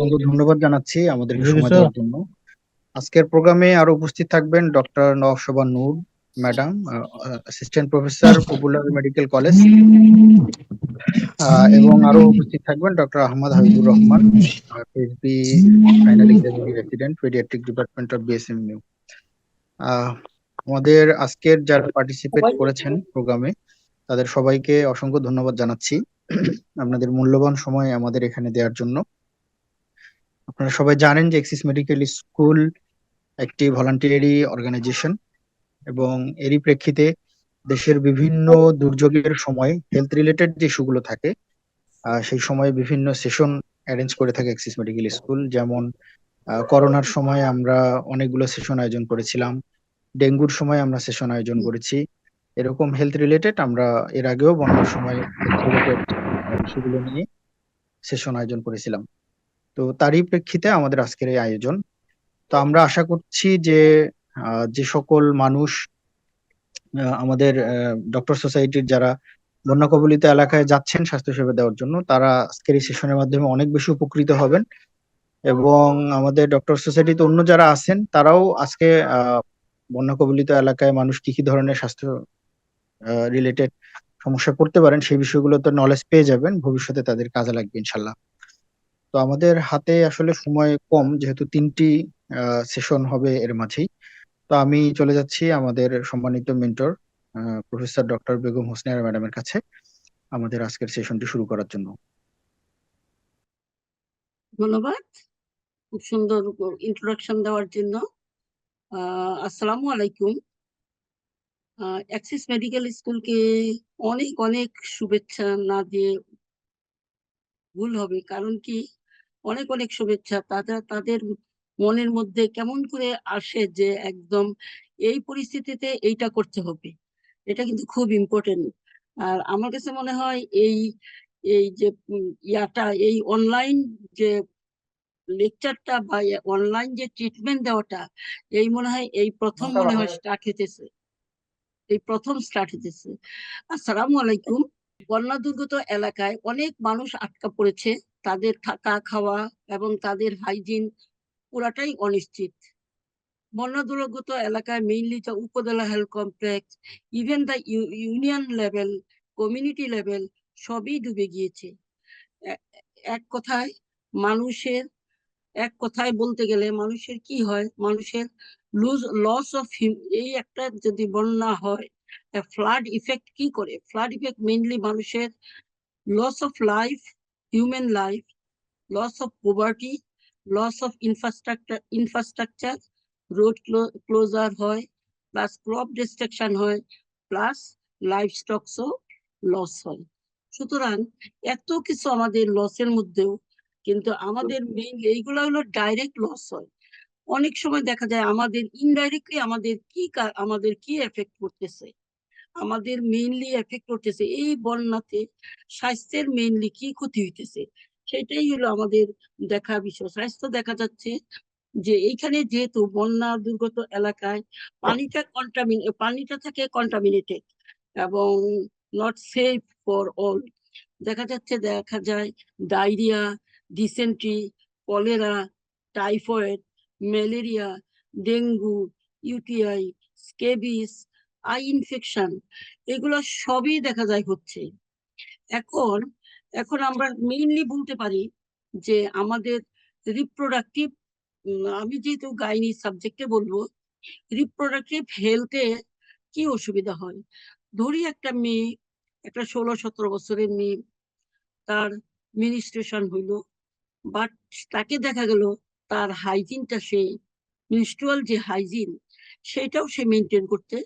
অসংখ্য ধন্যবাদ জানাচ্ছি আমাদেরকে বুঝে সময় গেছো? দেওয়ার জন্য। আজকের প্রোগ্রামে আরো উপস্থিত থাকবেন doctor Nawab Shobha Noor madam, assistant professor, popular medical college, এবং আরো উপস্থিত থাকবেন doctor Ahmad Habibur Rahman, PhD final examining resident, paediatric department of BSMU. আমাদের আজকের যারা পার্টিসিপেট করেছেন প্রোগ্রামে তাদের সবাইকে অসংখ্য ধন্যবাদ জানাচ্ছি আপনাদের মূল্যবান সময় আমাদের এখানে দেওয়ার জন্য। আপনারা সবাই জানেন যে এক্সিস মেডিকেল স্কুল একটি ভলান্টিয়ারি অর্গানাইজেশন এবং এরই প্রেক্ষিতে দেশের বিভিন্ন দুর্যোগের সময় হেলথ রিলেটেড যে ইস্যুগুলো থাকে সেই সময় বিভিন্ন সেশন অ্যারেঞ্জ করে থাকে এক্সিস মেডিকেল স্কুল। যেমন করোনার সময় আমরা অনেকগুলো সেশন আয়োজন করেছিলাম, ডেঙ্গুর সময় আমরা সেশন আয়োজন করেছি, এরকম হেলথ রিলেটেড আমরা এর আগেও বন্যার সময় হেলথ রিলেটেড ইস্যুগুলো নিয়ে সেশন আয়োজন করেছিলাম। তো তারই প্রেক্ষিতে আমাদের আজকের এই আয়োজন। তো আমরা আশা করছি যে যে সকল মানুষ আমাদের ডক্টর সোসাইটির যারা বন্যা কবলিত এলাকায় যাচ্ছেন স্বাস্থ্যসেবা দেওয়ার জন্য, তারা আজকের এই সেশনের মাধ্যমে অনেক বেশি উপকৃত হবেন। এবং আমাদের ডক্টর সোসাইটিতে অন্য যারা আছেন তারাও আজকে বন্যা কবলিত এলাকায় মানুষ কি কি ধরনের স্বাস্থ্য রিলেটেড সমস্যা পড়তে পারেন সেই বিষয়গুলোতে নলেজ পেয়ে যাবেন, ভবিষ্যতে তাদের কাজে লাগবে ইনশাল্লাহ। তো আমাদের হাতে আসলে সময় কম, যেহেতু 3টি সেশন হবে এর মাঝেই। তো আমি চলে যাচ্ছি আমাদের সম্মানিত মেন্টর প্রফেসর ডক্টর বেগম হোসনিয়া ম্যাডামের কাছে আমাদের আজকের সেশনটি শুরু করার জন্য। ধন্যবাদ খুব সুন্দর ইন্ট্রোডাকশন দেওয়ার জন্য। আসসালামু আলাইকুম। অ্যাক্সিস মেডিকেল স্কুলকে অনেক অনেক শুভেচ্ছা না দিয়ে ভুল হবে, কারণ কি অনেক অনেক শুভেচ্ছা তাদের মনের মধ্যে কেমন করে আসে যে একদম এই পরিস্থিতিতে এইটা করতে হবে, এটা কিন্তু খুব ইম্পর্টেন্ট। আর আমার কাছে মনে হয় এই এই যে এই অনলাইন যে লেকচারটা বা অনলাইন যে ট্রিটমেন্ট দেওয়াটা, এই মনে হয় এই প্রথম মনে হয় স্টার্ট হইতেছে, এই প্রথম স্টার্ট হইতেছে। আসসালামু আলাইকুম। বন্যা দুর্গত এলাকায় অনেক মানুষ আটকা পড়েছে, তাদের থাকা খাওয়া এবং তাদের হাইজিন পুরাটাই অনিশ্চিত। বন্যা দুর্গত এলাকায় মেইনলি যে উপজেলা health complex, even the union level, community level সবই ডুবে গিয়েছে। এক কথায় মানুষের এক কথায় বলতে গেলে মানুষের কি হয়, মানুষের লস অফ এই একটা যদি বন্যা হয়, ফ্লাড ইফেক্ট কি করে, ফ্লাড ইফেক্ট মেইনলি মানুষের loss of life, human life, loss of poverty, loss of infrastructure, road closure হয়, প্লাস ক্রপ ডিস্ট্রাকশন হয়, প্লাস লাইফ স্টকসও লস হয়। সুতরাং এত কিছু আমাদের লসের মধ্যেও কিন্তু আমাদের মেইন এইগুলো হলো ডাইরেক্ট লস হয়। অনেক সময় দেখা যায় আমাদের ইনডাইরেক্টলি আমাদের কি এফেক্ট করতেছে, আমাদের মেইনলি এফেক্ট করতেছে এই বন্যাতে স্বাস্থ্যের মেইনলি কি ক্ষতি হইতেছে, সেটাই হলো আমাদের দেখার বিষয়। স্বাস্থ্য দেখা যাচ্ছে যে এইখানে যেহেতু বন্যা দুর্গত এলাকায় পানিটা থাকে কন্টামিনেটেড এবং নট সেফ ফর অল। দেখা যায় diarrhoea, dysentery, cholera, typhoid, malaria, dengue, UTI, scabies, I infection, এগুলো সবই দেখা যায় হচ্ছে। এখন এখন আমরা মেইনলি বলতে পারি যে আমাদের রিপ্রোডাক্টিভ, আমি যেহেতু গাইনি সাবজেক্টে বলবো, রিপ্রোডাক্টিভ হেলথে কি অসুবিধা হয়। ধরি একটা মেয়ে, একটা 16-17 বছরের মেয়ে, তার মিনিস্ট্রেশন হইলো, বাট তাকে দেখা গেল তার হাইজিনটা, সে মিনস্ট্রুয়াল যে হাইজিন সেটাও সে মেনটেন করতে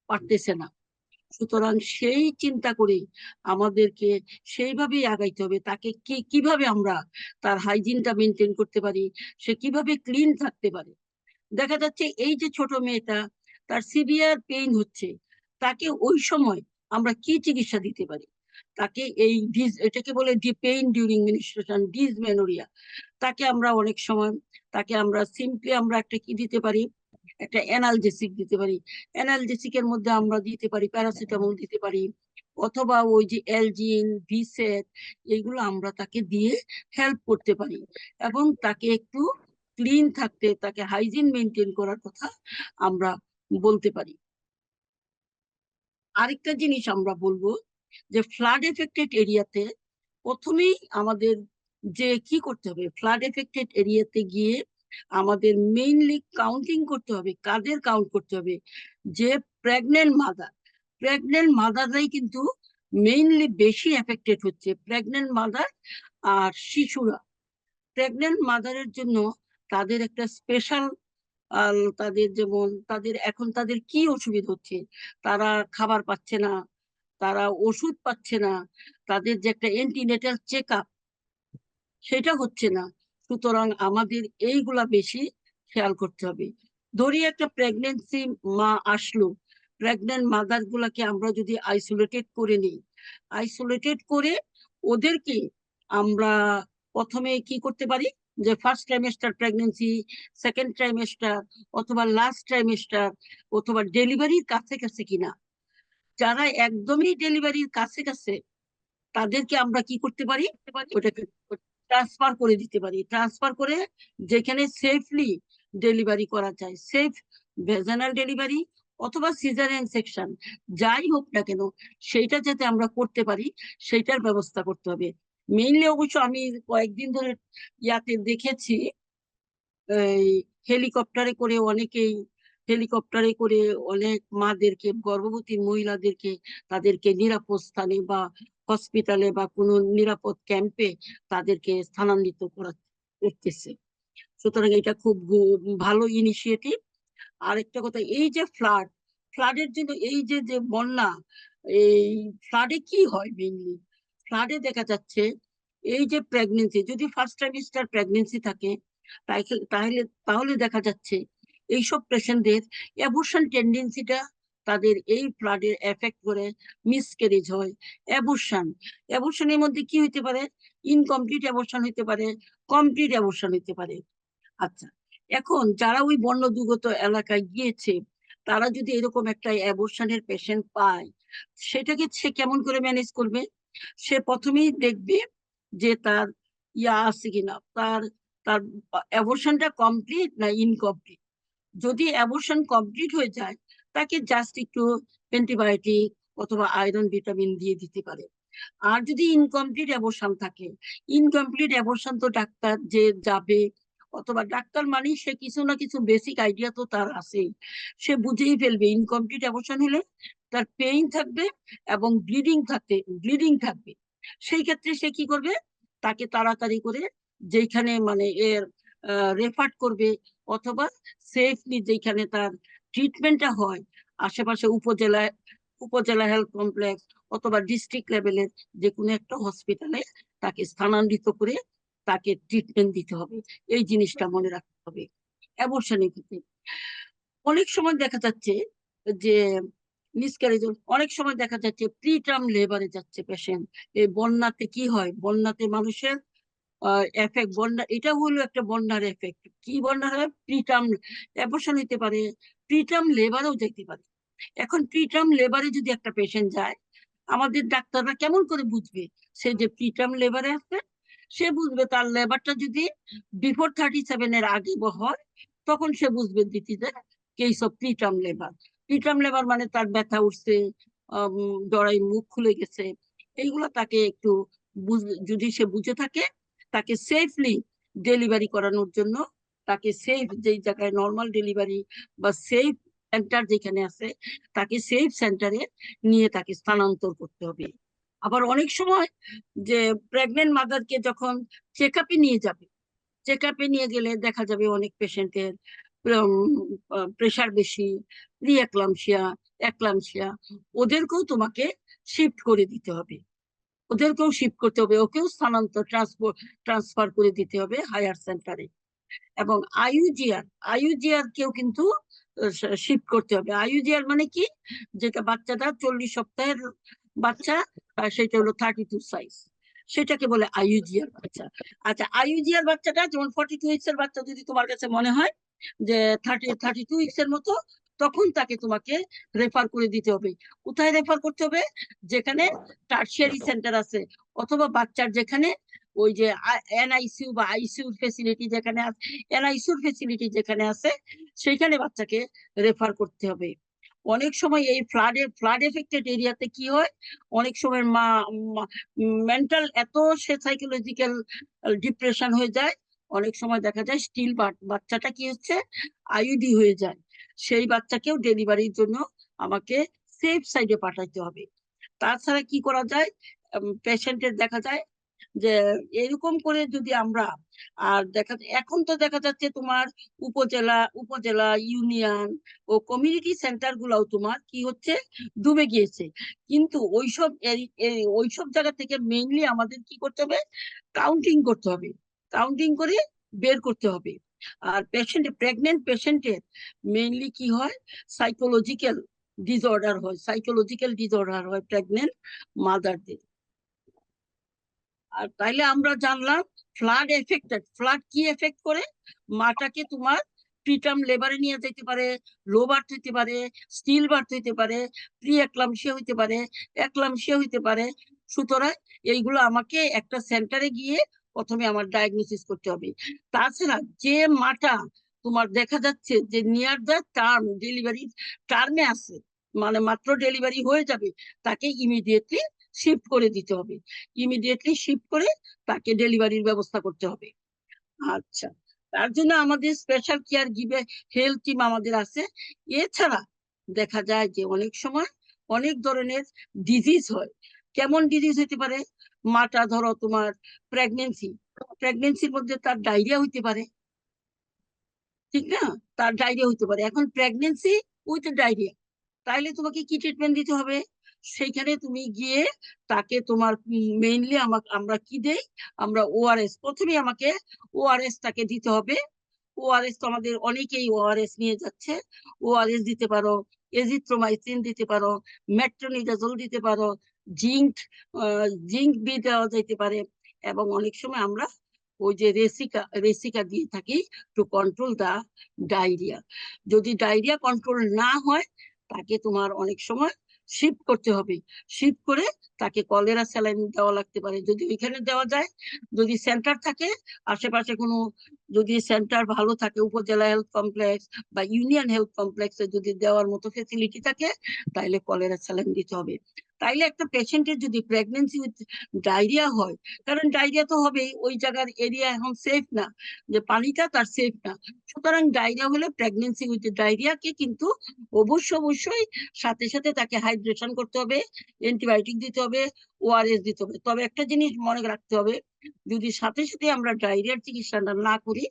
পারতেছে না। সুতরাং সেই চিন্তা করে আমাদেরকে সেইভাবেই আগাইতে হবে, তাকে কিভাবে আমরা তার হাইজিনটা মেনটেন করতে পারি, সে কিভাবে ক্লিন থাকতে পারে। দেখা যাচ্ছে এই যে ছোট মেয়েটা, তার সিভিয়ার পেইন হচ্ছে, তাকে ওই সময় আমরা কি চিকিৎসা দিতে পারি। তাকে এটাকে বলে পেইন ডিউরিং মিনিস্ট্রেশন, ডিসমেনোরিয়া, তাকে আমরা অনেক সময় সিম্পলি আমরা একটা কি দিতে পারি, একটা অ্যানালজেসিক দিতে পারি। অ্যানালজেসিকের মধ্যে আমরা দিতে পারি প্যারাসিটামল দিতে পারি, অথবা ওই যে এলজিন, ভিসেট, এগুলো আমরা তাকে দিয়ে হেল্প করতে পারি এবং তাকে একটু ক্লিন থাকতে, তাকে হাইজিন মেনটেন করার কথা আমরা বলতে পারি। আরেকটা জিনিস আমরা বলবো যে ফ্লাড এফেক্টেড এরিয়াতে প্রথমেই আমাদের যে কি করতে হবে, ফ্লাড এফেক্টেড এরিয়াতে গিয়ে আমাদের মেইনলি কাউন্টিং করতে হবে। কাদের কাউন্ট করতে হবে? যে প্রেগনেন্ট মাদাররাই কিন্তু মেইনলি বেশি এফেক্টেড হচ্ছে, প্রেগনেন্ট মাদার আর শিশুরা। প্রেগনেন্ট মাদারের জন্য তাদের একটা স্পেশাল, তাদের যেমন তাদের কি অসুবিধা হচ্ছে, তারা খাবার পাচ্ছে না, তারা ওষুধ পাচ্ছে না, তাদের যে একটা এন্টিনেটাল চেক আপ সেটা হচ্ছে না। সুতরাং আমাদের এইগুলা বেশি খেয়াল করতে হবে। ধরি একটা প্রেগনেন্সি মা আসলো, প্রেগনেন্ট মাদার গুলাকে আমরা যদি আইসোলেটেড করে নিই, আইসোলেটেড করে ওদেরকে আমরা প্রথমে কি করতে পারি, যে first trimester pregnancy, second trimester, অথবা লাস্ট ট্রাইমেস্টার, অথবা ডেলিভারির কাছে কাছে কিনা, যারা একদমই ডেলিভারির কাছে কাছে তাদেরকে আমরা কি করতে পারি, ওটাকে ট্রান্সফার করে দিতে পারি। ট্রান্সফার করে যেখানে সেফলি ডেলিভারি করা যায়, সেফ ভেজানাল ডেলিভারি অথবা সিজারিয়ান সেকশন, যাই হোক না কেন, সেইটা যাতে আমরা করতে পারি সেইটার ব্যবস্থা করতে হবে। মেইনলি অবশ্য আমি কয়েকদিন ধরে ইয়াতে দেখেছি, এই হেলিকপ্টারে করে অনেক মাদেরকে, গর্ভবতী মহিলাদেরকে তাদেরকে নিরাপদ স্থানে বা হসপিটালে বা কোনো নিরাপদ ক্যাম্পে তাদেরকে স্থানান্তরিত করতেছে। সুতরাং এটা খুব ভালো ইনিশিয়েটিভ। আরেকটা কথা, এই যে ফ্লাডের জন্য এই যে যে বন্যা, এই ফ্লাডে কি হয় মেইনলি, ফ্লাডে দেখা যাচ্ছে এই যে প্রেগনেন্সি, যদি ফার্স্ট ট্রাইমেস্টার প্রেগনেন্সি থাকে তাহলে তাহলে দেখা যাচ্ছে এইসব পেশেন্টদের অ্যাবর্শন টেন্ডেন্সিটা তাদের এই ফ্লাডের এফেক্ট করে মিসক্যারেজ হয়। অ্যাবর্শনের মধ্যে কি হইতে পারে, ইনকমপ্লিট অ্যাবর্শন হইতে পারে, কমপ্লিট অ্যাবর্শন হইতে পারে। আচ্ছা, এখন যারা ওই বন্য দুর্গত এলাকায় গিয়েছে তারা যদি এরকম একটা অ্যাবর্শনের পেশেন্ট পায়, সেটাকে সে কেমন করে ম্যানেজ করবে? সে প্রথমেই দেখবে যে তার ইয়া আছে কিনা, তার তার অ্যাবর্শনটা কমপ্লিট না ইনকমপ্লিট। যদি অ্যাবর্শন কমপ্লিট হয়ে যায় তাকে জাস্ট একটু অ্যান্টিবায়োটিক অথবা আয়রন ভিটামিন দিয়ে দিতে পারে। আর যদি ইনকমপ্লিট অ্যাবর্শন থাকে, ইনকমপ্লিট অ্যাবর্শন তো ডাক্তার যে যাবে, অথবা ডাক্তার মানে সে কিছু না কিছু বেসিক আইডিয়া তো তার আছেই, সে বুঝেই ফেলবে ইনকমপ্লিট অ্যাবর্শন হলে তার পেইন থাকবে এবং ব্লিডিং থাকবে। সেই ক্ষেত্রে সে কি করবে, তাকে তাড়াতাড়ি করে যেখানে মানে এর রেফার করবে, অথবা সেফলি যেখানে তার ট্রিটমেন্টটা হয় আশেপাশে উপজেলা হেলথ কমপ্লেক্স অথবা ডিস্ট্রিক্ট লেভেলের যে কোনো একটা হসপিটালে তাকে স্থানান্তরিত করে তাকে ট্রিটমেন্ট দিতে হবে। এই জিনিসটা মনে রাখতে হবে অ্যাবর্শনের ক্ষেত্রে। অনেক সময় দেখা যাচ্ছে যে মিসক্যারেজ, অনেক সময় দেখা যাচ্ছে প্রিটার্ম লেবারে যাচ্ছে পেশেন্ট। এই বন্যাতে কি হয়, বন্যাতে মানুষের এফেক্ট, বন্যা এটা হলো একটা বন্যার এফেক্ট। কি বন্যা হয়, প্রিটার্ম অ্যাবর্শন হইতে পারে, প্রিটার্ম লেবারেও যেতে পারে। এখন প্রিটার্ম লেবারে যদি একটা পেশেন্ট যায়, আমাদের ডাক্তাররা কেমন করে বুঝবে সে যে প্রিটার্ম লেবারে আছে? সে বুঝবে তার লেবারটা যদি বিফোর 37 এর আগে হয়, তখন সে বুঝবে দিতে কেস অফ প্রিটার্ম লেবার মানে তার ব্যথা উঠছে, জরায়ু মুখ খুলে গেছে, এইগুলো তাকে একটু যদি সে বুঝে থাকে, তাকে সেফলি ডেলিভারি করানোর জন্য, তাকে সেফ যেই জায়গায় নর্মাল ডেলিভারি বা সেফ সেন্টার যেখানে আছে, তাকে সেফ সেন্টারে নিয়ে তাকে স্থানান্তর করতে হবে। আবার অনেক সময় যে প্রেগনেন্ট মাদারকে যখন চেক আপে নিয়ে যাবে, চেক আপে নিয়ে গেলে দেখা যাবে অনেক পেশেন্টের প্রেশার বেশি, একলামশিয়া, ওদেরকেও তোমাকে শিফট করে দিতে হবে, ওকেও ট্রান্সফার করে দিতে হবে হায়ার সেন্টারে। এবং আইইউজিআর কেও কিন্তু শিফট করতে হবে। আইইউজিআর মানে কি, যেটা বাচ্চাটা 40 সপ্তাহের বাচ্চা, সেটা হলো 32 সাইজ, সেটাকে বলে আইইউজিআর বাচ্চা। আচ্ছা, আইইউজিআর বাচ্চাটা যেমন 42 উইকস এর বাচ্চা যদি তোমার কাছে মনে হয় যে 32 উইকস এর মতো, তখন তাকে তোমাকে রেফার করে দিতে হবে। কোথায় রেফার করতে হবে? যেখানে টার্সিয়ারি সেন্টার আছে, অথবা বাচ্চার যেখানে ওই যে এনআইসিইউ বা আইসিইউ ফেসিলিটি যেখানে আছে, এনআইসিইউ ফেসিলিটি যেখানে আছে, সেইখানে বাচ্চাকে রেফার করতে হবে। অনেক সময় এই ফ্লাড এফেক্টেড এরিয়াতে কি হয়, অনেক সময় মা মেন্টাল এত সে সাইকোলজিক্যাল ডিপ্রেশন হয়ে যায়, অনেক সময় দেখা যায় স্টিল বাচ্চাটা কি হচ্ছে, আইইউডি হয়ে যায়। সেই বাচ্চাকেও ডেলিভারির জন্য আমাকে সেফ সাইডে পাঠাইতে হবে। তাছাড়া কি করা যায়, পেশেন্টের দেখা যায় যে এরকম করে যদি আমরা, আর এখন তো দেখা যাচ্ছে তোমার উপজেলা উপজেলা ইউনিয়ন ও কমিউনিটি সেন্টার গুলাও তোমার কি হচ্ছে, ডুবে গিয়েছে। কিন্তু ওইসব জায়গা থেকে মেইনলি আমাদের কি করতে হবে, কাউন্টিং করতে হবে, কাউন্টিং করে বের করতে হবে। আর প্রেগনেন্ট পেশেন্টের মেইনলি কি হয়, সাইকোলজিক্যাল ডিসঅর্ডার হয় প্রেগনেন্ট মাদারদের। আর তাইলে আমরা জানলাম ফ্লাড কি এফেক্ট করে, মাটাকে তোমার প্রিটার্ম লেবারে নিয়ে যেতে পারে, লো বার্থ হইতে পারে, স্টিল বার্থ হইতে পারে, প্রি একলামসিয়া হইতে পারে, একলামসিয়া হইতে পারে। সুতরাং এইগুলো আমাকে একটা সেন্টারে গিয়ে প্রথমে আমার ডায়াগনোসিস করতে হবে। তাছাড়া যে মাটা তোমার দেখা যাচ্ছে যে নিয়ার দ্য ডেলিভারি টার্মে আছে, মানে মাত্র ডেলিভারি হয়ে যাবে, তাকে ইমিডিয়েটলি শিফট করে দিতে হবে, ইমিডিয়েটলি শিফট করে তাকে ডেলিভারির ব্যবস্থা করতে হবে। আচ্ছা, তার জন্য আমাদের স্পেশাল কেয়ার গিভে হেলথ টিম আমাদের আছে। এছাড়া দেখা যায় যে অনেক সময় অনেক ধরনের ডিজিজ হয়। কেমন ডিজিজ হতে পারে, মাটা ধরো তোমার প্রেগনেন্সির মধ্যে তার ডায়রিয়া হইতে পারে, ঠিক না? তার ডায়রিয়া হইতে পারে। এখন প্রেগনেন্সি উইথ ডায়রিয়া, তাইলে তোমাকে কি ট্রিটমেন্ট দিতে হবে? সেইখানে তুমি গিয়ে তাকে তোমার মেইনলি আমরা কি দেই, আমরা ওআরএস, প্রথমে আমাকে ওআরএস তাকে দিতে হবে। ওআরএস তো আমাদের অনেকেই ওআরএস নিয়ে যাচ্ছে, ওআরএস দিতে পারো, এজিথ্রোমাইসিন দিতে পারো, মেট্রোনিডাজল দিতে পারো, জিঙ্ক জিঙ্ক বি দেওয়া যেতে পারে। এবং অনেক সময় আমরা ওই যে রেসিকা রেসিকা দিয়ে থাকি টু কন্ট্রোল দা ডায়রিয়া। যদি ডায়রিয়া কন্ট্রোল না হয়, তাকে তোমার অনেক সময় শিফট করতে হবে, শিফট করে তাকে কলেরা স্যালাইন দেওয়া লাগতে পারে, যদি ওইখানে দেওয়া যায়। যদি সেন্টার থাকে আশেপাশে কোনো, যদি সেন্টার ভালো থাকে, উপজেলা হেলথ কমপ্লেক্স বা ইউনিয়ন হেলথ কমপ্লেক্সে যদি দেওয়ার মতো ফেসিলিটি থাকে, তাইলে কলেরা স্যালাইন দিতে হবে। তাইলে একটা পেশেন্টের যদি প্রেগনেন্সি উইথ ডায়রিয়া হয়, কারণ ডায়রিয়া তো হবেই, ওই জায়গার এরিয়া এখন সেফ না, যে পানিটা তার সেফ না। সুতরাং ডায়রিয়া হলে প্রেগনেন্সি উইথ ডায়রিয়াকে কিন্তু অবশ্যই সাথে সাথে তাকে হাইড্রেশন করতে হবে, অ্যান্টিবায়োটিক দিতে হবে, ওআরএস দিতে হবে। তবে একটা জিনিস মনে রাখতে হবে, যদি সাথে সাথে আমরা ডায়রিয়ার চিকিৎসাটা না করি,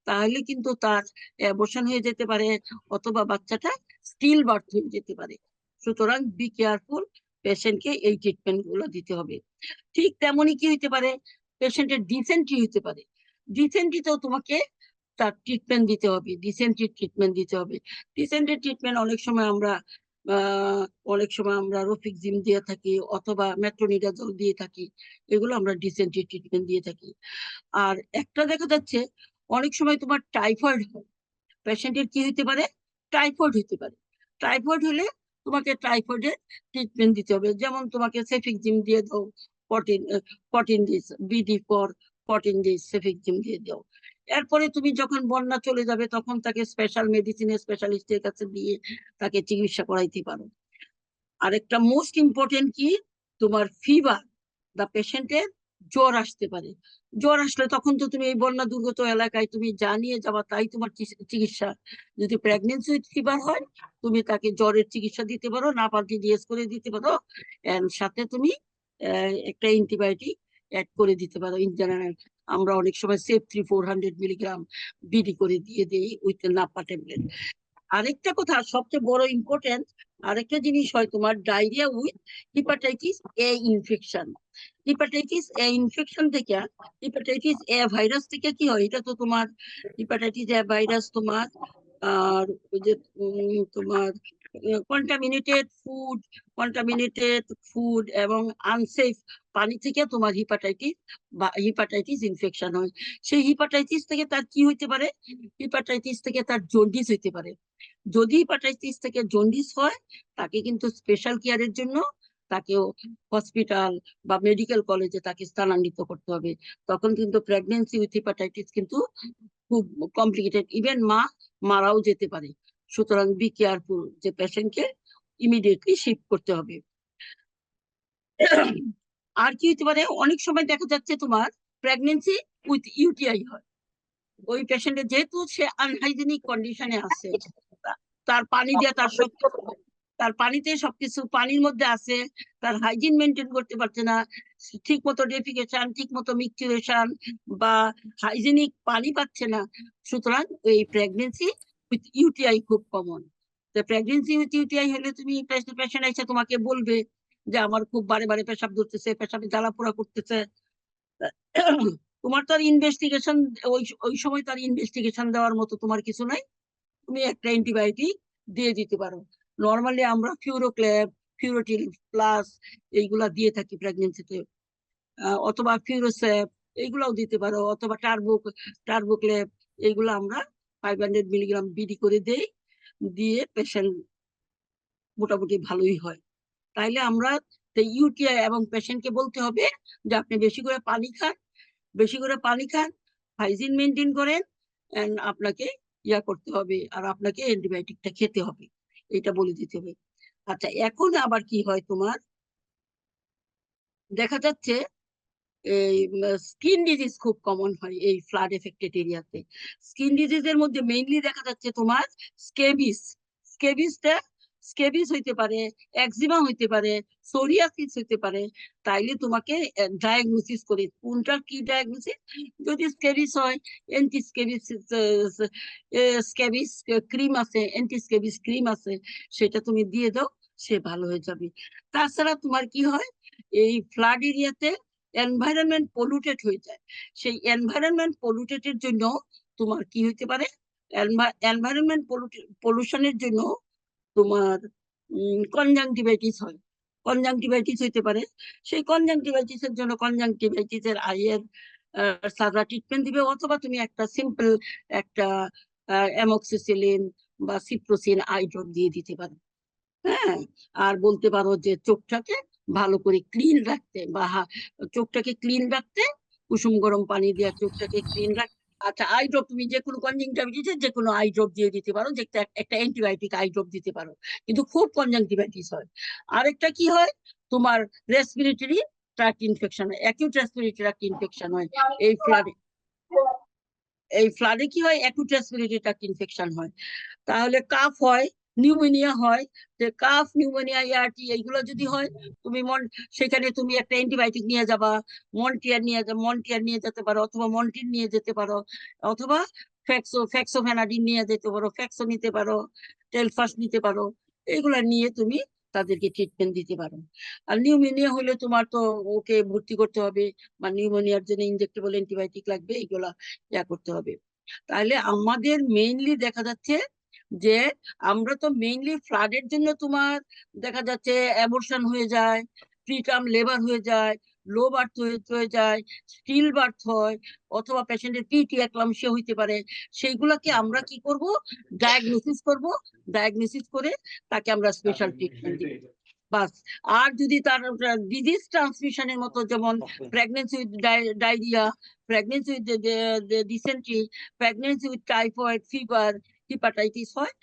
তাহলে কিন্তু তার অ্যাবর্শন হয়ে যেতে পারে, অথবা বাচ্চাটা স্টিল বার্থ হয়ে যেতে পারে। সুতরাং বি কেয়ারফুল, পেশেন্টকে এই ট্রিটমেন্ট গুলো দিতে হবে। ঠিক তেমনই কি হইতে পারে, পেশেন্টের ডিসেন্ট্রি হইতে পারে। ডিসেন্ট্রিতেও তোমাকে তার ট্রিটমেন্ট দিতে হবে, ডিসেন্ট্রির ট্রিটমেন্ট দিতে হবে। ডিসেন্ট্রির ট্রিটমেন্ট আহ অনেক সময় আমরা রফিকজিম দিয়ে থাকি, অথবা মেট্রোনিডাজল দিয়ে থাকি। এগুলো আমরা ডিসেন্ট্রির ট্রিটমেন্ট দিয়ে থাকি। আর একটা দেখা যাচ্ছে অনেক সময় তোমার টাইফয়েড হয়, পেশেন্টের কি হইতে পারে, টাইফয়েড হইতে পারে। টাইফয়েড হলে তোমাকে টাইফয়েডের ট্রিটমেন্ট দিতে হবে, যেমন তোমাকে সেফিকজিম দিয়ে দাও, 14 14 ডেজ, BD4 14 ডেজ সেফিকজিম দিয়ে দাও। এরপরে তুমি যখন বন্যা চলে যাবে, তখন তাকে স্পেশাল মেডিসিনের স্পেশালিস্টের কাছে দিয়ে তাকে চিকিৎসা করাইতে পারো। আরেকটা মোস্ট ইম্পর্টেন্ট কি, তোমার ফিভার, দা পেশেন্টের জ্বর আসতে পারে। জ্বর আসলে তখন তো তুমি এই বন্যা দুর্গত এলাকায় তুমি জানিয়ে যাবা, তাই তোমার চিকিৎসা। যদি প্রেগনেন্সি উইথ ফিভার হয়, তুমি তাকে জ্বরের চিকিৎসা দিতে পারো, না পাল্টে ডিএস করে দিতে পারো, এন্ড সাথে তুমি একটা অ্যান্টিবায়োটিক অ্যাড করে দিতে পারো। ইন জেনারেল আমরা অনেক সময় সেফ 300-400 মিলিগ্রাম বিডি করে দিয়ে দিই উইথ নাপা ট্যাবলেট। আরেকটা কথা সবচেয়ে বড় ইম্পর্টেন্ট, আরেকটা জিনিস হয় তোমার diarrhoea with hepatitis A infection. Hepatitis A virus থেকে কি হয়, এটা তো তোমার হিপাটাইটিস এ ভাইরাস তোমার, আর ওই যে তোমার কন্টামিনেটেড ফুড এবং আনসেফ পানি থেকে তোমার হিপাটাইটিস ইনফেকশন হয়। সেই হিপাটাইটিস থেকে তার কি হইতে পারে? হিপাটাইটিস থেকে তার জন্ডিস হইতে পারে। যদি হেপাটাইটিস থেকে জন্ডিস হয়, তাকে কিন্তু স্পেশাল কেয়ারের জন্য তাকে হসপিটাল বা মেডিকেল কলেজে তাকে স্থানান্তরিত করতে হবে। তখন কিন্তু প্রেগনেন্সি উইথ হেপাটাইটিস কিন্তু খুব কমপ্লিকেটেড, ইভেন মারাও যেতে পারে। সুতরাং বি কেয়ারফুল, যে পেশেন্টকে ইমিডিয়েটলি শিফট করতে হবে। আর কি হতে পারে? অনেক সময় দেখা যাচ্ছে তোমার প্রেগনেন্সি উইথ ইউটিআই হয়। ওই পেশেন্টের যেহেতু সে আনহাইজেনিক কন্ডিশনে আছে, তার পানি দিয়ে তার পানিতে সবকিছু পানির মধ্যে আছে, তার হাইজিন মেনটেন করতে পারছে না, ঠিক মতো ডেফিকেশন, ঠিক মতো মিকচুরেশন বা হাইজেনিক পানি পাচ্ছে না। সুতরাং এই প্রেগনেন্সি উইথ ইউটিআই খুব কমন। তো প্রেগনেন্সি উইথ ইউটিআই হলে তুমি পেশেন্ট এসে তোমাকে বলবে যে আমার খুব বারে বারে পেশাব ধরতেছে, পেশাবে জ্বালা পোড়া করতেছে। তোমার তো আর ইনভেস্টিগেশন, ওই সময় তার ইনভেস্টিগেশন দেওয়ার মতো তোমার কিছু নাই। তুমি একটা অ্যান্টিবায়োটিক দিয়ে দিতে পারো। নর্মালি আমরা ফিউরোক্লেপ, ফিউরোটিল প্লাস এইগুলা দিয়ে থাকি প্রেগনেন্সিতে, অথবা ফিউরোসেপ এইগুলাও দিতে পারো, অথবা টার্বোক্লেপ, এইগুলো আমরা 500 মিলিগ্রাম বিডি করে দেই, দিয়ে পেশেন্ট মোটামুটি ভালোই হয়। তাইলে আমরা ইউটিআই এবং পেশেন্টকে বলতে হবে যে আপনি বেশি করে পানি খান, বেশি করে পানি খান, হাইজিন মেনটেন করেন, আপনাকে করতে হবে, আর আপনাকে অ্যান্টিবায়োটিকটা খেতে হবে, এটা বলে দিতে হবে। আচ্ছা, এখন আবার কি হয় তোমার, দেখা যাচ্ছে এই স্কিন ডিজিজ খুব কমন হয় এই ফ্লাড এফেক্টেড এরিয়াতে। স্কিন ডিজিজের মধ্যে মেইনলি দেখা যাচ্ছে তোমার স্কেবিস। স্কেবিসটা স্কেবিস হইতে পারে, একজিমা হইতে পারে, সোরিয়াসিস হইতে পারে। তাইলে তোমাকে ডায়াগনোসিস করে, কোনটার কি ডায়াগনোসিস, যদি স্কেবিস হয় অ্যান্টি স্কেবিস স্কেবিস ক্রিম আছে, অ্যান্টি স্কেবিস ক্রিম আছে, সেটা তুমি দিয়ে দাও, সে ভালো হয়ে যাবে। তাছাড়া তোমার কি হয়, এই ফ্লাড এরিয়াতে এনভায়রনমেন্ট পলুটেড হয়ে যায়। সেই এনভায়রনমেন্ট পলুটেডের জন্য তোমার কি হইতে পারে, এনভায়রনমেন্ট পলিউশনের জন্য তোমার কনজাংটিভাইটিস হয়, কনজাংটিভাইটিস হইতে পারে। সেই কনজাংটিভাইটিসের জন্য কনজাংটিভাইটিসের আইয়ের সাদা ট্রিটমেন্ট দিবে, অথবা তুমি একটা সিম্পল একটা অ্যামক্সিসিলিন বা সিপ্রোসিন আই ড্রপ দিয়ে দিতে পারো। হ্যাঁ, আর বলতে পারো যে চোখটাকে ভালো করে ক্লিন রাখতে, বা চোখটাকে ক্লিন রাখতে কুসুম গরম পানি দিয়ে চোখটাকে ক্লিন রাখতে। আচ্ছা, আই ড্রপ তুমি যে কোনো কনজাংটিভাইটিসের যে কোনো আই ড্রপ দিয়ে দিতে পারো, যে একটা অ্যান্টিবায়োটিক আই ড্রপ দিতে পারো, কিন্তু খুব কনজাংটিভাইটিস হয়। আরেকটা কি হয়, তোমার রেসপিরেটরি ট্র্যাক্ট ইনফেকশন হয়, অ্যাকিউট রেসপিরেটরি ট্র্যাক্ট ইনফেকশন হয় এই ফ্লাডে। এই ফ্লাডে কি হয়, অ্যাকিউট রেসপিরেটরি ট্র্যাক্ট ইনফেকশন হয়। তাহলে কাফ হয়, নিউমোনিয়া হয়। যে কাফ, নিউমোনিয়া, ইয়ারটি এইগুলো যদি হয়, তুমি সেখানে তুমি একটা অ্যান্টিবায়োটিক নিয়ে যাবা, মন্টিয়ার নিয়ে যেতে পারো, অথবা মন্টিন নিয়ে যেতে পারো, অথবা ফ্যাক্সোভ্যানাডিন নিয়ে যেতে পারো, ফ্যাক্সো নিতে পারো, টেলফাস নিতে পারো। এগুলা নিয়ে তুমি তাদেরকে ট্রিটমেন্ট দিতে পারো। আর নিউমোনিয়া হলে তোমার তো ওকে ভর্তি করতে হবে, বা নিউমোনিয়ার জন্য ইনজেক্টেবল অ্যান্টিবায়োটিক লাগবে, এগুলা করতে হবে। তাহলে আমাদের মেইনলি দেখা যাচ্ছে যে আমরা তো মেইনলি ফ্লাডের জন্য তোমার দেখা যাচ্ছে অ্যাবর্শন হয়ে যায়, প্রিটার্ম লেবার হয়ে যায়, লো বার্থ হয়ে যায়, স্টিল বার্থ হয়, অথবা পেশেন্টের পিটি এক্লাম্পসিয়া হইতে পারে। সেইগুলাকে আমরা কি করব, ডায়াগনোসিস করে তাকে আমরা স্পেশাল ট্রিটমেন্ট দিব, বাস। আর যদি তার ডিজিজ ট্রান্সমিশনের মতো, যেমন pregnancy with diarrhoea, pregnancy with dysentery, pregnancy with typhoid fever, hepatitis হয়,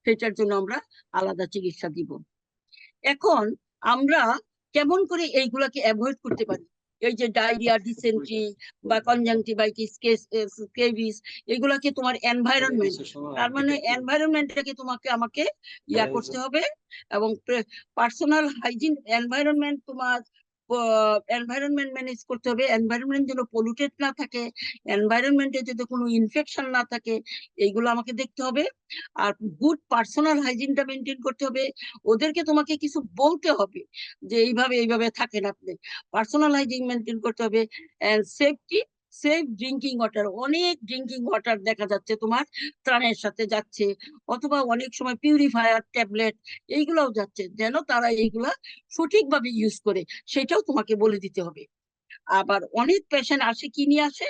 সেটার জন্য আমরা আলাদা চিকিৎসা দিব। এখন আমরা কেমন করে এইগুলাকে অ্যাভয়েড করতে পারি? এই যে ডায়রিয়া, ডিসেন্ট্রি বা কনজাংটিভাইটিস, স্কেবিস, এগুলাকে তোমার এনভায়রনমেন্ট, তার মানে এনভায়রনমেন্টটাকে আমাকে করতে হবে, এবং পার্সোনাল হাইজিন এনভায়রনমেন্ট তোমার এনভায়রনমেন্ট ম্যানেজ করতে হবে, এনভায়রনমেন্ট যেন পলিউটেড না থাকে, এনভায়রনমেন্টে যদি কোনো ইনফেকশন না থাকে, এইগুলো আমাকে দেখতে হবে। আর গুড পার্সোনাল হাইজিনটা মেনটেন করতে হবে। ওদেরকে তোমাকে কিছু বলতে হবে যে এইভাবে থাকেন আপনি, পার্সোনাল হাইজিন মেনটেন করতে হবে। এন্ড সেফ ড্রিঙ্কিং ওয়াটার, অনেক ড্রিঙ্কিং ওয়াটার দেখা যাচ্ছে তোমার ত্রাণের সাথে যাচ্ছে, অথবা অনেক সময় পিউরিফায়ার ট্যাবলেট এইগুলাও যাচ্ছে, যেন তারা এইগুলা সঠিকভাবে ইউজ করে সেটাও তোমাকে বলে দিতে হবে। আবার অনেক পেশেন্ট আসে কি নিয়ে আসে,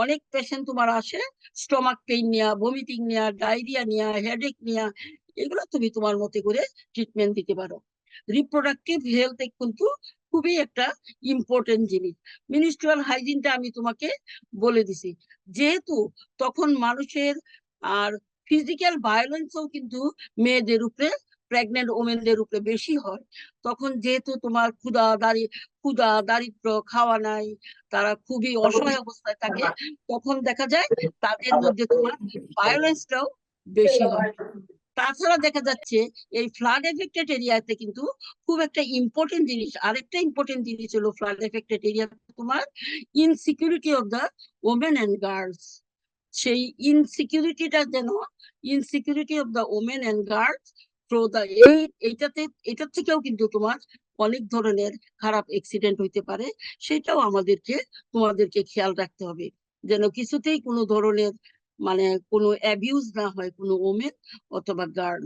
অনেক পেশেন্ট তোমার আসে স্টমাক পেইন নিয়ে, ভমিটিং নিয়ে, ডায়রিয়া নিয়ে, হেডেক নিয়ে, এগুলো তুমি তোমার মতে করে ট্রিটমেন্ট দিতে পারো। রিপ্রোডাক্টিভ হেলথ কিন্তু খুবই একটা ইম্পর্টেন্ট জিনিস। মিনিস্ট্রুয়াল হাইজিনটা আমি তোমাকে বলে দিছি, যেহেতু তখন মানুষের আর ফিজিক্যাল ভায়োলেন্সও কিন্তু মেয়েদের উপরে, প্রেগনেন্ট ওমেনদের উপরে বেশি হয়। তখন যেহেতু তোমার ক্ষুধা দারিদ্র, খাওয়া নাই, তারা খুবই অসহায় অবস্থায় থাকে, তখন দেখা যায় তাদের মধ্যে তোমার ভায়োলেন্সটাও বেশি হয়। তাছাড়া দেখা যাচ্ছে এই ফ্লাড এফেক্টেড এরিয়াতে কিন্তু খুব একটা ইম্পর্টেন্ট জিনিস, আরেকটা ইম্পর্টেন্ট জিনিস হলো ফ্লাড এফেক্টেড এরিয়া তোমার insecurity of the women and girls. সেই ইনসিকিউরিটিটা যেন, insecurity of the women and girls through the, এইটাতে, এটার থেকেও কিন্তু তোমার অনেক ধরনের খারাপ অ্যাক্সিডেন্ট হইতে পারে। সেটাও তোমাদেরকে খেয়াল রাখতে হবে, যেন কিছুতেই কোনো ধরনের মানে কোনো অ্যাবিউজ না হয় কোনো ওমেন অথবা গার্ল।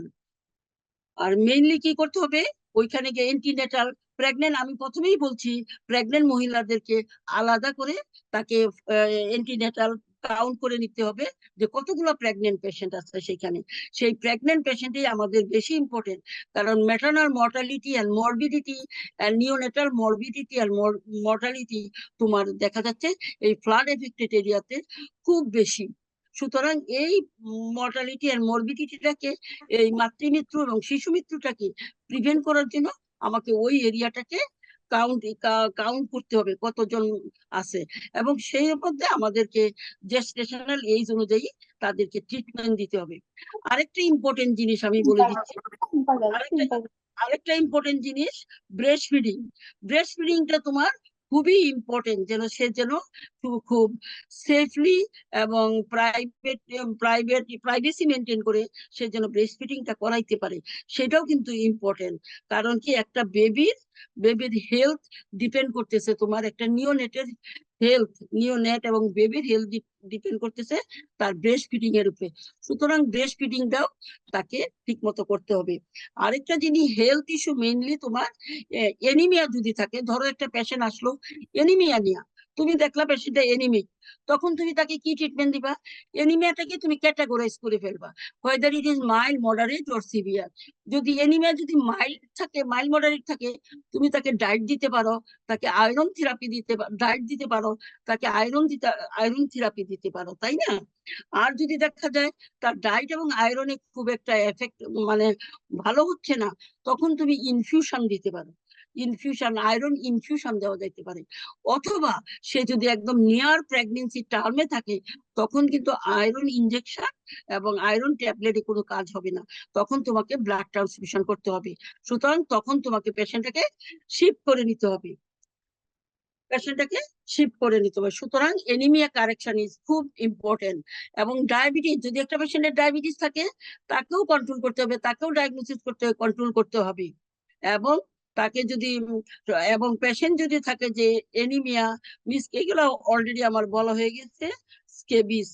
আর মেইনলি কি করতে হবে, ওইখানে গিয়ে এন্টিনেটাল, প্রেগনেন্ট, আমি প্রথমেই বলছি প্রেগনেন্ট মহিলাদেরকে আলাদা করে তাকে এন্টিনেটাল কাউন্ট করে নিতে হবে যে কতগুলো প্রেগনেন্ট পেশেন্ট আছে সেখানে। সেই প্রেগনেন্ট পেশেন্টই আমাদের বেশি ইম্পর্টেন্ট, কারণ maternal mortality and morbidity and neonatal morbidity and mortality তোমার দেখা যাচ্ছে এই ফ্লাড এফেক্টেড এরিয়াতে খুব বেশি। সুতরাং এই মর্টালিটি অ্যান্ড মরবিডিটিটাকে, এই মাতৃমৃত্যু এবং শিশু মৃত্যুটাকে প্রিভেন্ট করার জন্য আমাকে ওই এরিয়াটাকে কাউন্ট কাউন্ট করতে হবে কতজন আছে, এবং সেই মধ্যে আমাদেরকে জেস্টেশনাল এইজ অনুযায়ী তাদেরকে ট্রিটমেন্ট দিতে হবে। আরেকটা ইম্পর্টেন্ট জিনিস আমি বলে দিচ্ছি, আরেকটা আরেকটা ইম্পর্টেন্ট জিনিস, ব্রেস্ট ফিডিং। ব্রেস্ট ফিডিংটা তোমার খুবই ইম্পর্টেন্ট, যেন সে যেন খুব সেফলি এবং প্রাইভেসি মেনটেন করে সে যেন ব্রেস্ট ফিডিংটা করাইতে পারে, সেটাও কিন্তু ইম্পর্টেন্ট। কারণ কি, একটা বেবির হেলথ ডিপেন্ড করতেছে তোমার একটা নিওনেটের হেলথ, নিওনেট এবং বেবির হেলথ ডিপেন্ড করতেছে তার ব্রেস্ট ফিডিং এর উপরে। সুতরাং ব্রেস্ট ফিডিংটাও তাকে ঠিক মতো করতে হবে। আরেকটা জিনিস, হেলথ ইস্যু মেইনলি তোমার এনিমিয়া যদি থাকে, ধরো একটা পেশেন্ট আসলো এনিমিয়া নিয়ে, তুমি দেখলা পেশেন্টটা এনিমিক, তখন তুমি তাকে কি ট্রিটমেন্ট দিবা? এনিমিয়াটাকে তুমি ক্যাটাগরাইজ করে ফেলবা, whether it is mild, moderate or severe. যদি এনিমিয়া যদি মাইল্ড থাকে, মাইল্ড মডারেট থাকে, তুমি তাকে ডায়েট দিতে পারো, তাকে আয়রন থেরাপি দিতে, ডায়েট দিতে পারো, তাকে আয়রন থেরাপি দিতে পারো, তাই না? আর যদি দেখা যায় তার ডায়েট এবং আয়রনে খুব একটা এফেক্ট মানে ভালো হচ্ছে না, তখন তুমি ইনফিউশন দিতে পারো, ইনফিউশন, আয়রন ইনফিউশন দেওয়া যেতে পারে। অথবা সে যদি একদম নিয়ার প্রেগনেন্সি টার্মে থাকে, তখন কিন্তু আয়রন ইনজেকশন এবং আয়রন ট্যাবলেটে কোনো কাজ হবে না, তখন তোমাকে ব্লাড ট্রান্সফিউশন করতে হবে। সুতরাং তখন তোমাকে পেশেন্টটাকে শিফট করে নিতে হবে, পেশেন্টটাকে শিফট করে নিতে হবে। সুতরাং এনিমিয়া কারেকশন ইজ খুব ইম্পর্টেন্ট। এবং ডায়াবেটিস, যদি একটা পেশেন্টের ডায়াবেটিস থাকে, তাকেও কন্ট্রোল করতে হবে, তাকেও ডায়াগনোসিস করতে, কন্ট্রোল করতে হবে। এবং তাকে যদি এবং পেশেন্ট যদি থাকে যে এনিমিয়া, মিস, এগুলো অলরেডি আমার বলা হয়ে গেছে, স্কেবিস।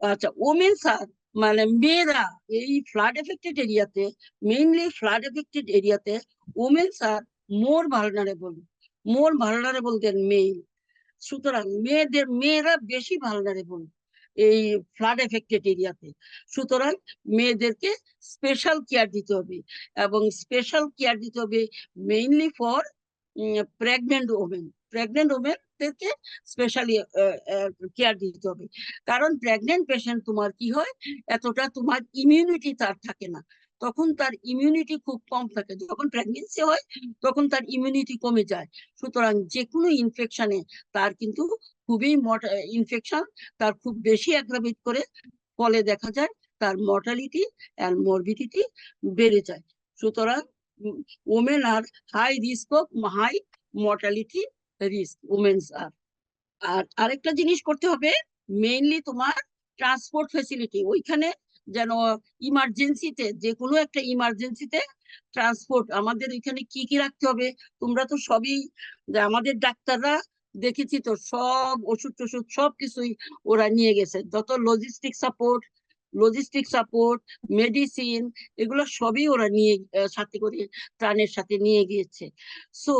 আচ্ছা, ওমেন্স আর মানে মেয়েরা এই ফ্লাড এফেক্টেড এরিয়াতে, মেইনলি ফ্লাড এফেক্টেড এরিয়াতে ওমেন্স আর মোর ভালনারেবল দেন মেল। সুতরাং মেয়েরা বেশি ভালনারেবল এই ফ্লাড এফেক্টেড এরিয়াতে। সুতরাং মেয়েদেরকে স্পেশাল কেয়ার দিতে হবে, এবং স্পেশাল কেয়ার দিতে হবে মেইনলি ফর প্রেগনেন্ট ওমেনদেরকে স্পেশালি কেয়ার দিতে হবে। কারণ প্রেগনেন্ট পেশেন্ট তোমার কি হয়, এতটা তোমার ইমিউনিটি তার থাকে না, তখন তার ইমিউনিটি খুব কম থাকে, যখন প্রেগনেন্সি হয় তখন তার ইমিউনিটি কমে যায়। সুতরাং যে কোনো ইনফেকশনে তার কিন্তু খুবই ইনফেকশন তার খুব বেশি অ্যাগ্রাভেট করে, ফলে দেখা যায় তার মর্টালিটি অ্যান্ড মরবিডিটি বেড়ে যায়। সুতরাং women are high mortality risk, women's আর। আর আরেকটা জিনিস করতে হবে, মেইনলি তোমার ট্রান্সপোর্ট ফেসিলিটি, ওইখানে যেন ইমার্জেন্সিতে, যে কোনো একটা ইমার্জেন্সিতে ট্রান্সপোর্ট আমাদের এখানে কি কি রাখতে হবে, তোমরা তো সবই, যে আমাদের ডাক্তাররা দেখেছি তো সব ওষুধ টষুধ সবকিছুই ওরা নিয়ে গেছে, যত লজিস্টিক সাপোর্ট, মেডিসিন, এগুলো সবই ওরা নিয়ে সাথে করে ত্রাণের সাথে নিয়ে গিয়েছে। সো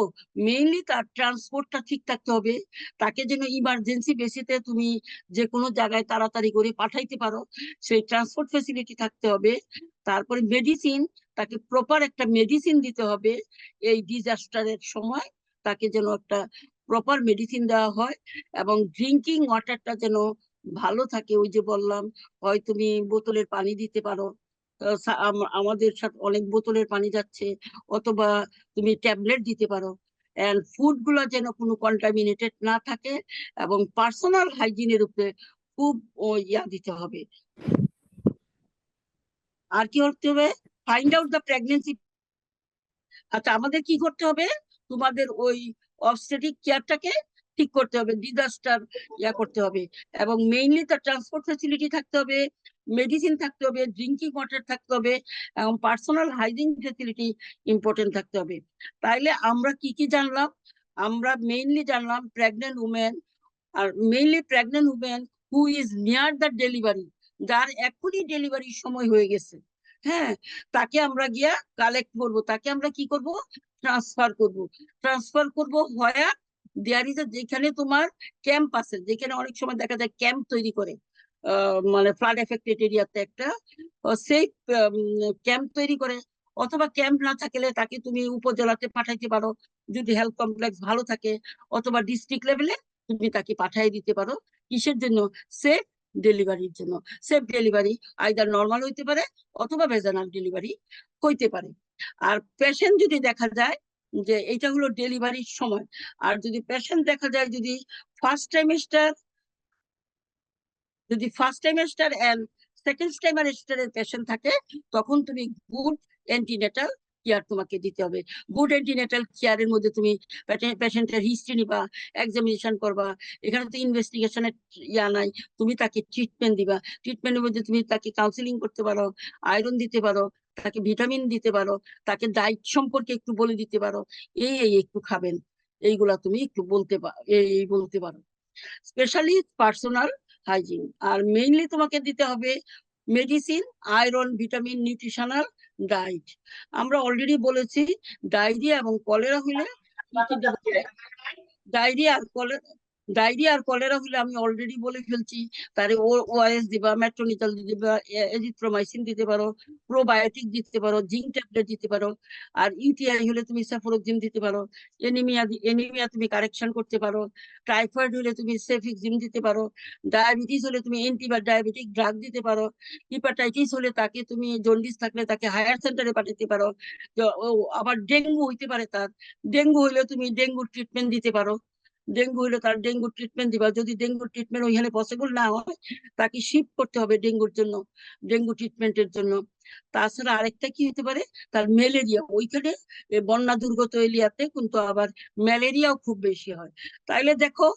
মেইনলি তার ট্রান্সপোর্টটা ঠিক থাকতে হবে, তাকে যেন ইমার্জেন্সি বেসিতে তুমি যে কোনো জায়গায় তাড়াতাড়ি করে পাঠাইতে পারো, সেই ট্রান্সপোর্ট ফেসিলিটি থাকতে হবে। তারপরে মেডিসিন, তাকে প্রপার একটা মেডিসিন দিতে হবে এই ডিজাস্টারের সময়, তাকে যেন একটা প্রপার মেডিসিন দেওয়া হয়, এবং ড্রিঙ্কিং ওয়াটারটা যেন ভালো থাকে। ওই যে বললাম, হয় তুমি বোতলের পানি দিতে পারো, আমাদের সাথে অনেক বোতলের পানি যাচ্ছে, অথবা তুমি ট্যাবলেট দিতে পারো। এন্ড ফুড গুলো যেন কোনো কন্টামিনেটেড না থাকে, এবং পার্সোনাল হাইজিনের উপরে খুব ইয়া দিতে হবে। আর কি করতে হবে? Find out the pregnancy. আচ্ছা, আমাদের কি করতে হবে? তোমাদের ওই অবস্টেট্রিক কেয়ারটাকে ঠিক করতে হবে, ডিজাস্টার ইয়া করতে হবে, এবং মেইনলি তার ট্রান্সপোর্ট ফ্যাসিলিটি থাকতে হবে, মেডিসিন থাকতে হবে, ড্রিঙ্কিং ওয়াটার থাকতে হবে, এবং পার্সোনাল হাইজিন ফ্যাসিলিটি ইম্পর্টেন্ট থাকতে হবে। তাইলে আমরা কি কি জানলাম? আমরা মেইনলি জানলাম প্রেগনেন্ট উমেন, আর mainly pregnant women who is near the delivery, যার এখনই ডেলিভারির সময় হয়ে গেছে, হ্যাঁ, তাকে আমরা গিয়া কালেক্ট করব, তাকে আমরা কি করব? ট্রান্সফার করব। ট্রান্সফার করব হয়া দেয়ার ইজ, যেখানে তোমার ক্যাম্প আছে, যেখানে অনেক সময় দেখা যায় ক্যাম্প তৈরি করে, মানে ফ্লাড এফেক্টেড এরিয়াতে একটা সেই ক্যাম্প তৈরি করে, অথবা ক্যাম্প না থাকলে তাকে তুমি উপজেলাতে পাঠাইতে পারো যদি হেলথ কমপ্লেক্স ভালো থাকে, অথবা ডিস্ট্রিক্ট লেভেলে তুমি তাকে পাঠিয়ে দিতে পারো। কিসের জন্য? সেফ ডেলিভারির জন্য। সেফ ডেলিভারি আইদার নর্মাল হইতে পারে, অথবা ভেজানাল ডেলিভারি হইতে পারে। আর পেশেন্ট যদি দেখা যায় যে এটা হলো ডেলিভারির সময়, আর যদি পেশেন্ট দেখা যায় যদি first trimester first trimester and second ট্রাইমেস্টারের পেশেন্ট থাকে, তখন তুমি গুড অ্যান্টিনেটাল কেয়ার তোমাকে দিতে হবে। গুড অ্যান্টিনেটাল কেয়ারের মধ্যে তুমি পেশেন্টের হিস্ট্রি নিবা, এক্সামিনেশন করবা, এখানে তো ইনভেস্টিগেশনের ইয়া নাই, তুমি তাকে ট্রিটমেন্ট দিবা। ট্রিটমেন্টের মধ্যে তুমি তাকে কাউন্সিলিং করতে পারো, আয়রন দিতে পারো, তাকে ভিটামিন দিতে পারো, তাকে ডায়েট সম্পর্কে একটু বলে দিতে পারো, এই একটু খাবেন, এইগুলা তুমি একটু এই বলতে পারো। Specially personal hygiene. আর মেইনলি তোমাকে দিতে হবে medicine, iron, vitamin, nutritional diet. আমরা অলরেডি বলেছি ডায়রিয়া এবং কলেরা হলে কি কি দেব। ডায়রিয়া আর কলেরা ডায়রিয়া আর কলেরা হলে আমি অলরেডি বলে ফেলছি, তারে ওআরএস দিবা, মেট্রোনিকাল দিবা, এজিথ্রোমাইসিন দিতে পারো, প্রোবায়োটিক দিতে পারো, জিঙ্ক ট্যাবলেট দিতে পারো। আর ইউটিআই হলে তুমি সেফোরোক্সিম দিতে পারো, এনিমিয়া তুমি কারেকশন করতে পারো, টাইফয়েড হলে তুমি সেফিক্সিম দিতে পারো, ডায়াবেটিস হলে তুমি ডায়াবেটিক ড্রাগ দিতে পারো, হিপাটাইটিস হলে তাকে তুমি, জন্ডিস থাকলে তাকে হায়ার সেন্টারে পাঠাতে পারো। আবার ডেঙ্গু হইতে পারে তার, ডেঙ্গু হইলে তুমি ডেঙ্গুর ট্রিটমেন্ট দিতে পারো। ডেঙ্গু হইলে তার ডেঙ্গুর ট্রিটমেন্ট দিবা। যদি ডেঙ্গুর ট্রিটমেন্ট ওইখানে পসিবল না হয়, তাকে শিফট করতে হবে ডেঙ্গুর জন্য, ডেঙ্গু ট্রিটমেন্টের জন্য। তাছাড়া আরেকটা কি হতে পারে, তার ম্যালেরিয়া, ওইখানে বন্যা দুর্গত এরিয়াতে কিন্তু আবার ম্যালেরিয়াও খুব বেশি হয়। তাইলে দেখো,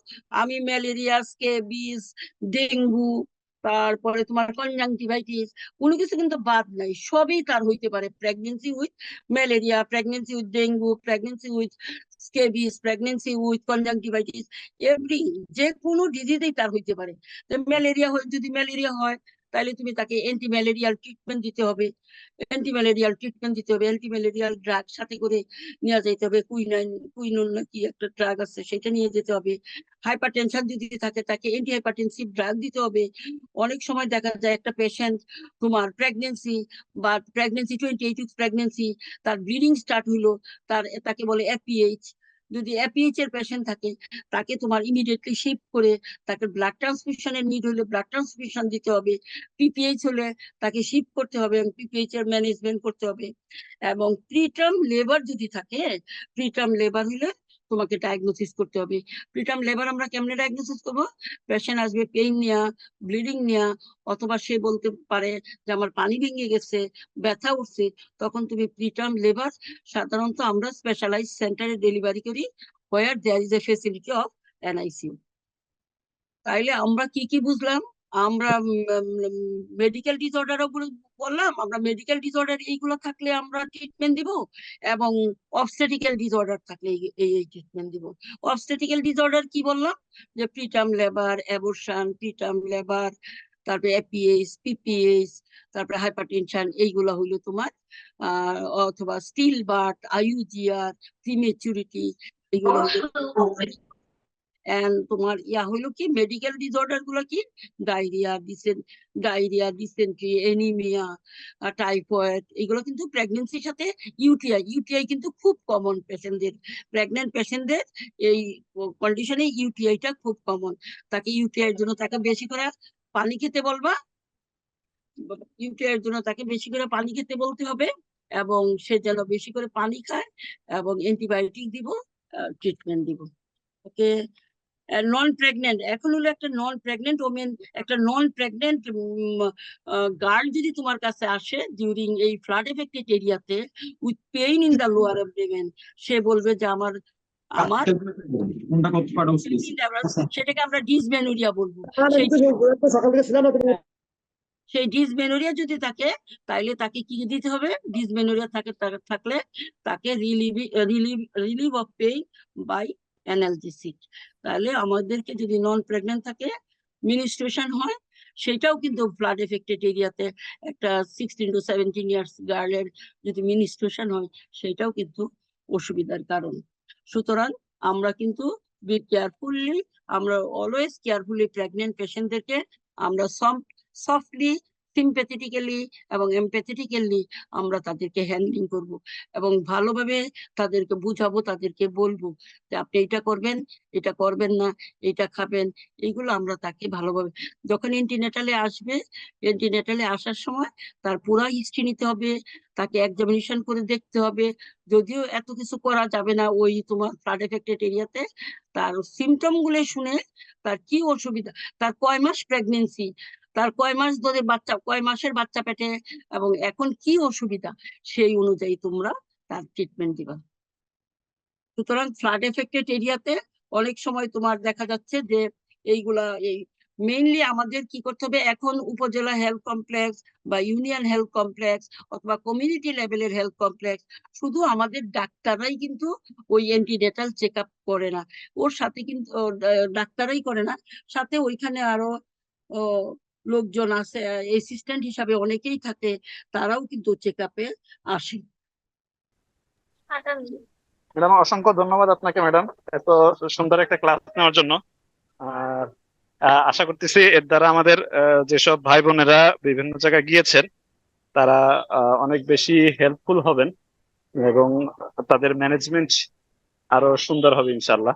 আমি ম্যালেরিয়া, স্কেবিস, ডেঙ্গু, তারপরে তোমার কনজাংটিভাইটিস, কোনো কিছু কিন্তু বাদ নাই, সবই তার হইতে পারে। Pregnancy with malaria, pregnancy with dengue, pregnancy with scabies, pregnancy with conjunctivitis, every, যে কোনো ডিজিজেই তার হইতে পারে। ম্যালেরিয়া যদি ম্যালেরিয়া হয়, তাহলে তুমি তাকে অ্যান্টি ম্যালেরিয়াল ট্রিটমেন্ট দিতে হবে, অ্যান্টি ম্যালেরিয়াল ড্রাগ সাথে করে নিয়ে যেতে হবে, কুইনুন নাকি একটা ড্রাগ আছে, সেটা নিয়ে যেতে হবে। হাইপার টেনশন যদি থাকে, তাকে অ্যান্টি হাইপারটেনসিভ ড্রাগ দিতে হবে। অনেক সময় দেখা যায় একটা পেশেন্ট তোমার প্রেগনেন্সি 28 উইকস প্রেগনেন্সি, তার ব্লিডিং স্টার্ট হইলো, তাকে বলে এপিএইচ। যদি এপিএইচ এর পেশেন্ট থাকে, তাকে তোমার ইমিডিয়েটলি শিফট করে তাকে ব্লাড ট্রান্সফিউশনের নিড হলে ব্লাড ট্রান্সফিউশন দিতে হবে। পিপিএইচ হলে তাকে শিফট করতে হবে এবং পিপিএইচ এর ম্যানেজমেন্ট করতে হবে। এবং প্রিটার্ম লেবার যদি থাকে, প্রিটার্ম লেবার হলে তোমাকে ডায়াগনোসিস করতে হবে। প্রিটার্ম লেবার আমরা কেমনে ডায়াগনোসিস করবো? পেশেন্ট আসবে পেইন নিয়া, ব্লিডিং নিয়া, অথবা সে বলতে পারে যে আমার পানি ভেঙে গেছে, ব্যথা উঠছে, তখন তুমি প্রিটার্ম লেবার, সাধারণত আমরা স্পেশালাইজ সেন্টারে ডেলিভারি করি, where there is a facility of NICU. তাইলে আমরা কি কি বুঝলাম? আমরা মেডিকেল ডিসঅর্ডারও বললাম, আমরা মেডিকেল ডিসঅর্ডার এইগুলো থাকলে আমরা ট্রিটমেন্ট দিব, এবং অবস্টেটিক্যাল ডিসঅর্ডার থাকলে এই ট্রিটমেন্ট দিব। অবস্টেটিক্যাল ডিসঅর্ডার কি বললাম, যে preterm labour, abortion, preterm labour, তারপরে এপিএইচ, পিপিএইচ, তারপরে হাইপারটেনশন, এইগুলা হইলো তোমার অথবা স্টিল বার্থ, আইইউজিআর, প্রিমেচুরিটি, এইগুলো হইলো। এন্ড তোমার ইয়া হইলো কি মেডিকেল ডিসঅর্ডার গুলো কি, ডায়রিয়া, ডিসেন্ট্রি, এনিমিয়া, টাইফয়েড, এগুলো কিন্তু প্রেগনেন্সির সাথে ইউটিআই কিন্তু খুব কমন পেশেন্টদের, প্রেগনেন্ট পেশেন্টদের এই কন্ডিশনে ইউটিআইটা খুব কমন। তাকে ইউটিআই এর জন্য তাকে বেশি করে পানি খেতে বলবা, ইউটিআই এর জন্য তাকে বেশি করে পানি খেতে বলতে হবে, এবং সে যেন বেশি করে পানি খায়, এবং অ্যান্টিবায়োটিক দিব, ট্রিটমেন্ট দিব। ওকে। নন প্রেগনেন্ট, এখন হলো একটা নন প্রেগনেন্ট ওমেন, একটা নন প্রেগনেন্ট গার্ল যদি তোমার কাছে আসে ডিউরিং এই ফ্লাড এফেক্টেড এরিয়াতে with pain in the lower abdomen, সে বলবে যে আমার আমার সেটাকে আমরা ডিসমেনোরিয়া বলবো। সেই ডিসমেনোরিয়া যদি থাকে, তাইলে তাকে কি দিতে হবে, ডিসমেনোরিয়া থাকলে তাকে relieve of pain by analgesic. তাহলে আমাদেরকে যদি নন প্রেগনেন্ট থাকে, মিনিস্ট্রেশন হয়, সেটাও কিন্তু ফ্লাড এফেক্টেড এরিয়াতে একটা 16 to 17 ইয়ার্স গার্লের যদি মিনিস্ট্রেশন হয়, সেটাও কিন্তু অসুবিধার কারণ। সুতরাং আমরা কিন্তু বি কেয়ারফুলি, আমরা অলওয়েজ কেয়ারফুলি প্রেগনেন্ট পেশেন্টদেরকে আমরা সফটলি, সিম্প্যাথেটিক্যালি এবং এমপ্যাথেটিক্যালি আমরা তাদেরকে হ্যান্ডলিং করব, এবং ভালোভাবে তাদেরকে বুঝাবো, তাদেরকে বলবো যে আপনি এটা করবেন, এটা করবেন না, এটা খাবেন, এইগুলো আমরা তাকে ভালোভাবে, যখন এন্টিনেটালে আসবে, এন্টিনেটালে আসার সময় তার পুরো হিস্ট্রি নিতে হবে, তাকে এক্সামিনেশন করে দেখতে হবে। যদিও এত কিছু করা যাবে না ওই তোমার ফ্লাড এফেক্টেড এরিয়াতে, তার সিমটম গুলো শুনে তার কি অসুবিধা, তার কয় মাস প্রেগনেন্সি, তার কয় মাস ধরে বাচ্চা, কয় মাসের বাচ্চা পেটে, এবং এখন কি অসুবিধা, সেই অনুযায়ী তোমরা তার ট্রিটমেন্ট দিবা। সুতরাং ফ্লাড এফেক্টেড এরিয়াতে অনেক সময় তোমার দেখা যাচ্ছে যে এইগুলা এই মেইনলি আমাদের কি করতে হবে, এখন উপজেলা হেলথ কমপ্লেক্স বা ইউনিয়ন হেলথ কমপ্লেক্স অথবা কমিউনিটি লেভেলের হেলথ কমপ্লেক্স, শুধু আমাদের ডাক্তাররাই কিন্তু ওই অ্যান্টিনেটাল চেক আপ করে না, ওর সাথে কিন্তু ডাক্তাররাই করে না, সাথে ওইখানে আরো লোকজন আছে, অ্যাসিস্ট্যান্ট হিসাবে অনেকেই থাকে, তারাও কিন্তু চেক আপে আসে। ম্যাডাম, অসংখ্য ধন্যবাদ আপনাকে ম্যাডাম, এত সুন্দর একটা ক্লাস নেওয়ার জন্য। আর আশা করতেছি এর দ্বারা আমাদের যেসব ভাই বোনেরা বিভিন্ন জায়গায় গিয়েছেন, তারা অনেক বেশি হেল্পফুল হবেন এবং তাদের ম্যানেজমেন্ট আরো সুন্দর হবে ইনশাল্লাহ।